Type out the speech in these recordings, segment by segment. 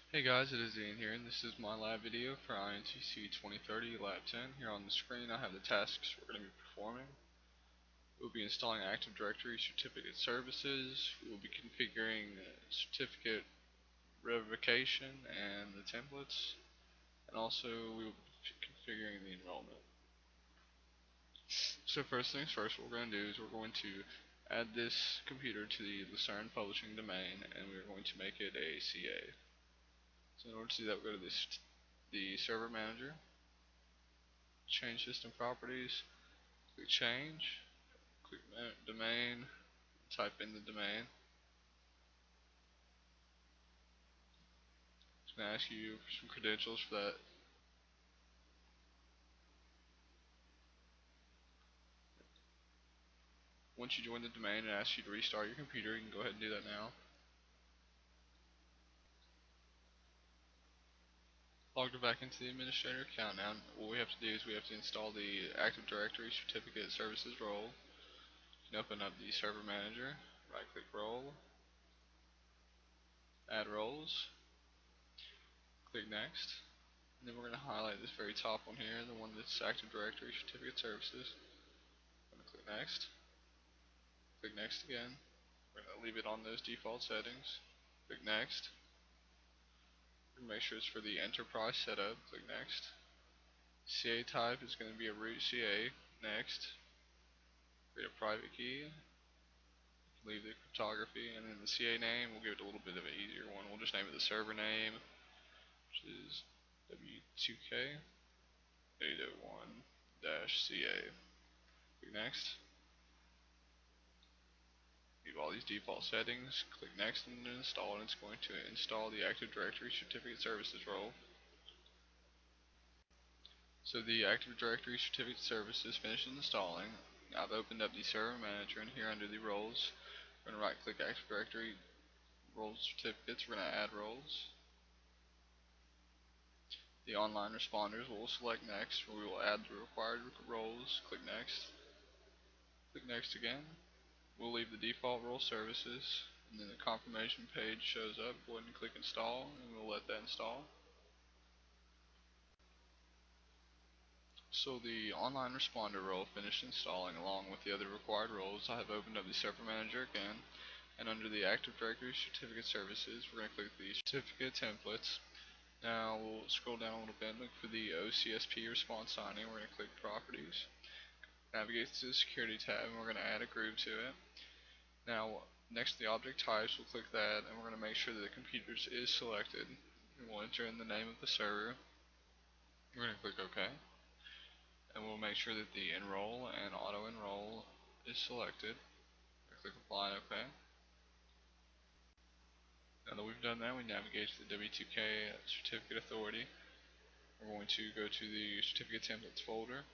Hey guys, it is Ian here, and this is my lab video for INTC 2030 Lab 10. Here on the screen I have the tasks we're going to be performing. We'll be installing Active Directory certificate services, we will be configuring certificate revocation and the templates, and also we will be configuring the enrollment. So first things first, what we're going to do is we're going to add this computer to the Lucerne publishing domain, and we're going to make it a CA. So in order to do that, we'll go to the server manager, change system properties, click change, click domain, type in the domain. It's going to ask you for some credentials for that. Once you join the domain, it asks you to restart your computer. You can go ahead and do that now. Logged back into the administrator account now. What we have to do is we have to install the Active Directory Certificate Services role. You can open up the server manager, right click role, add roles, click next. And then we're going to highlight this very top one here, the one that's Active Directory Certificate Services. I'm going to click next. Click next again. We're going to leave it on those default settings. Click next. Make sure it's for the enterprise setup. Click next. CA type is going to be a root CA. Next. Create a private key. Leave the cryptography, and then the CA name, we'll give it a little bit of an easier one. We'll just name it the server name, which is W2K 801-CA. Click next. Leave all these default settings. Click next and then install, and it's going to install the Active Directory Certificate Services role. So the Active Directory Certificate Services finished installing. I've opened up the Server Manager, and here under the roles, we're going to right click Active Directory Roles Certificates. We're going to add roles. The online responders we'll select next. We will add the required roles. Click next. Click next again. We'll leave the default role services, and then the confirmation page shows up. Go ahead and click install, and we'll let that install. So the online responder role finished installing along with the other required roles. I have opened up the server manager again, and under the Active Directory Certificate Services, we're going to click the certificate templates. Now we'll scroll down a little bit and look for the OCSP response signing. We're going to click properties, navigate to the security tab, and we're going to add a group to it. Now next to the object types, we'll click that, and we're going to make sure that the computers is selected. We'll enter in the name of the server. We're going to click OK. And we'll make sure that the enroll and auto enroll is selected. Click apply and OK. Now that we've done that, we navigate to the W2K certificate authority. We're going to go to the certificate templates folder.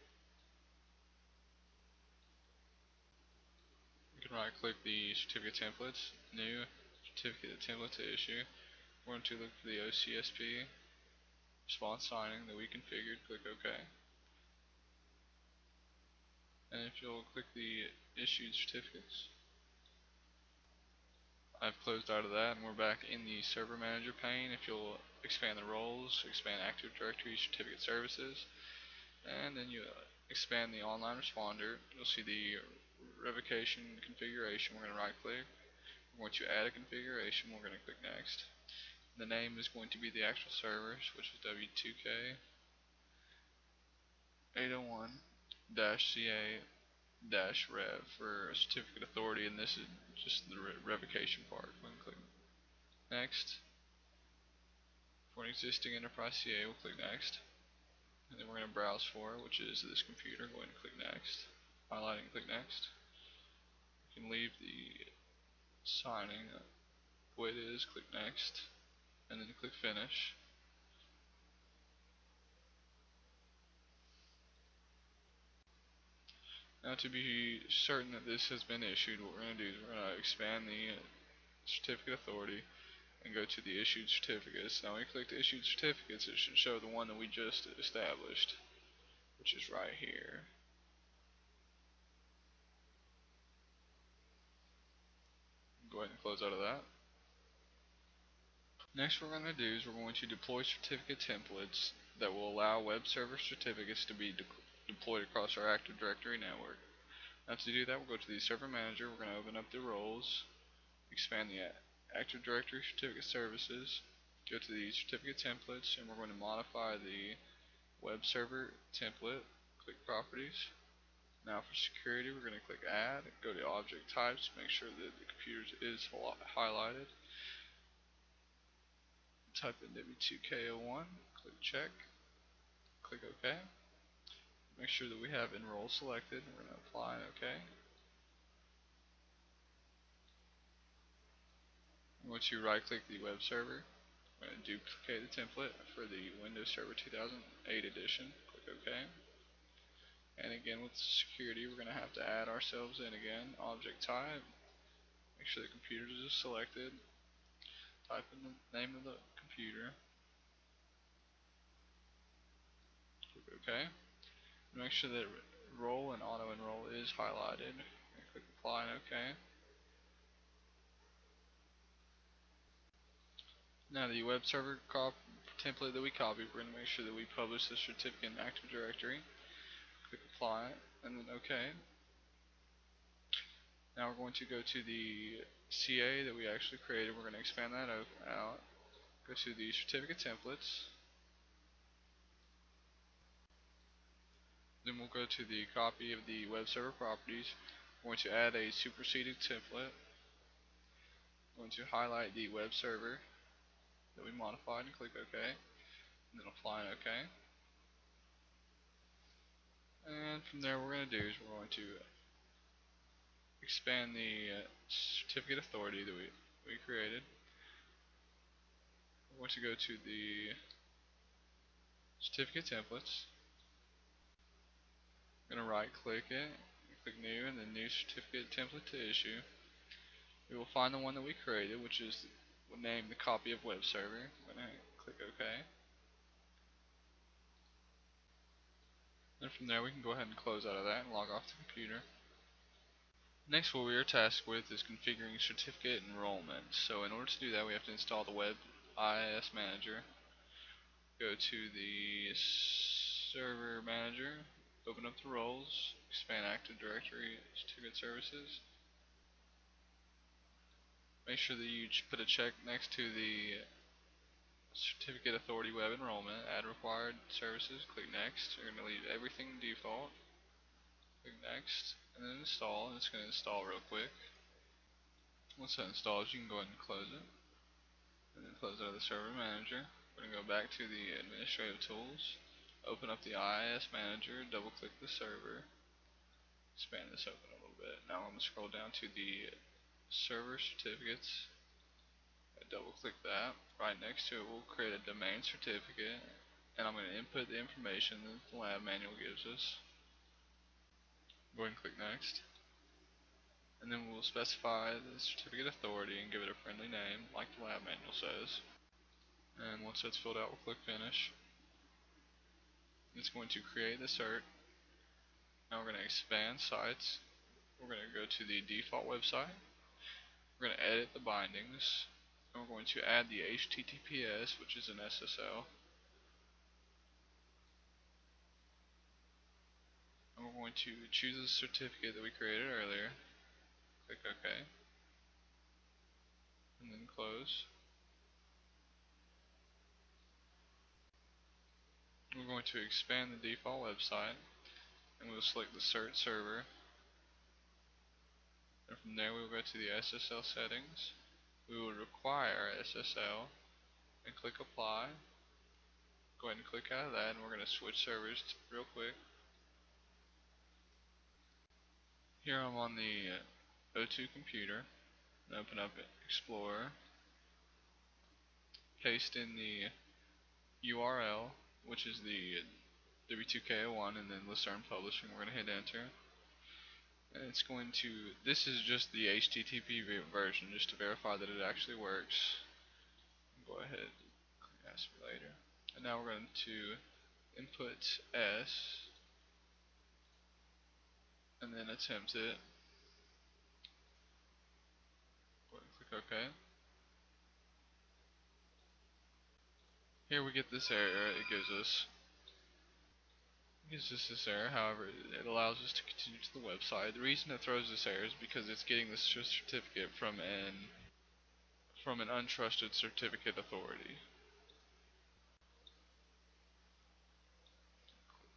You can right click the certificate templates, new certificate template to issue. We're going to look for the OCSP response signing that we configured. Click OK. And if you'll click the issued certificates, I've closed out of that, and we're back in the server manager pane. If you'll expand the roles, expand Active Directory Certificate Services, and then you expand the online responder, you'll see the revocation configuration. We're going to right click. Once you add a configuration, we're going to click next. The name is going to be the actual servers, which is W2K 801-CA rev for certificate authority, and this is just the revocation part. We're going to click next. For an existing enterprise CA, we'll click next. And then we're going to browse for it, which is this computer. Go ahead and click next. Highlight and click next. You can leave the signing the way it is, click next, and then click finish. Now to be certain that this has been issued, what we're going to do is we're going to expand the certificate authority and go to the issued certificates. Now when we click the issued certificates, it should show the one that we just established, which is right here. Go ahead and close out of that. Next what we're going to do is we're going to deploy certificate templates that will allow web server certificates to be deployed across our Active Directory network. Now to do that, we'll go to the Server Manager, we're going to open up the roles, expand the Active Directory Certificate Services, go to the Certificate Templates, and we're going to modify the web server template, click Properties. Now for security, we're going to click Add, go to Object Types, make sure that the computer is highlighted, type in W2K01, click Check, click OK. Make sure that we have Enroll selected, we're going to apply and OK. I'm going to right click the web server, I'm going to duplicate the template for the Windows Server 2008 edition, click OK. And again with security, we're going to have to add ourselves in again, Object Type, make sure the computer is selected, type in the name of the computer, click OK. Make sure that Roll and Auto Enroll is highlighted, click Apply and OK. Now the web server template that we copied, we're going to make sure that we publish the certificate in Active Directory, click Apply and then OK. Now we're going to go to the CA that we actually created, we're going to expand that out, go to the certificate templates, then we'll go to the copy of the web server properties, we're going to add a superseded template, we're going to highlight the web server that we modified and click OK, and then apply and OK. And from there what we're going to do is we're going to expand the certificate authority that we created. We're going to go to the certificate templates, we're going to right click it, click new and then new certificate template to issue. We will find the one that we created, which is named the copy of web server. I'm going to click OK. And from there we can go ahead and close out of that and log off the computer. Next, what we are tasked with is configuring certificate enrollment. So in order to do that, we have to install the web IIS manager. Go to the server manager, open up the roles, expand Active Directory certificate services. Make sure that you put a check next to the certificate authority web enrollment, add required services, click next. You're going to leave everything default, click next, and then install, and it's going to install real quick. Once that installs, you can go ahead and close it, and then close out of the server manager. We're going to go back to the administrative tools, open up the IIS manager, double click the server, expand this open a little bit. Now I'm going to scroll down to the server certificates, double click that. Right next to it we'll create a domain certificate, and I'm going to input the information that the lab manual gives us. Go ahead and click next, and then we'll specify the certificate authority and give it a friendly name like the lab manual says. And once that's filled out, we'll click finish. It's going to create the cert. Now we're going to expand sites. We're going to go to the default website. We're going to edit the bindings, and we're going to add the HTTPS, which is an SSL. And we're going to choose the certificate that we created earlier. Click OK, and then close. We're going to expand the default website, and we'll select the cert server. And from there we'll go to the SSL settings. We will require SSL and click apply. Go ahead and click out of that, and we're going to switch servers real quick. Here I'm on the O2 computer, and open up Explorer, paste in the URL, which is the W2K01, and then Lucerne Publishing. We're going to hit enter. And it's going to, this is just the HTTP version, just to verify that it actually works. Go ahead, ask me later. And now we're going to input S, and then attempt it. Go ahead and click OK. Here we get this error. Gives us this error. However, it allows us to continue to the website. The reason it throws this error is because it's getting this certificate from an untrusted certificate authority.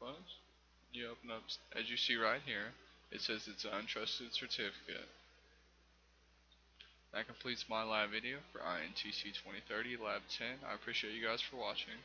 Close. You open up, as you see right here, it says it's an untrusted certificate. That completes my live video for INTC 2030 Lab 10. I appreciate you guys for watching.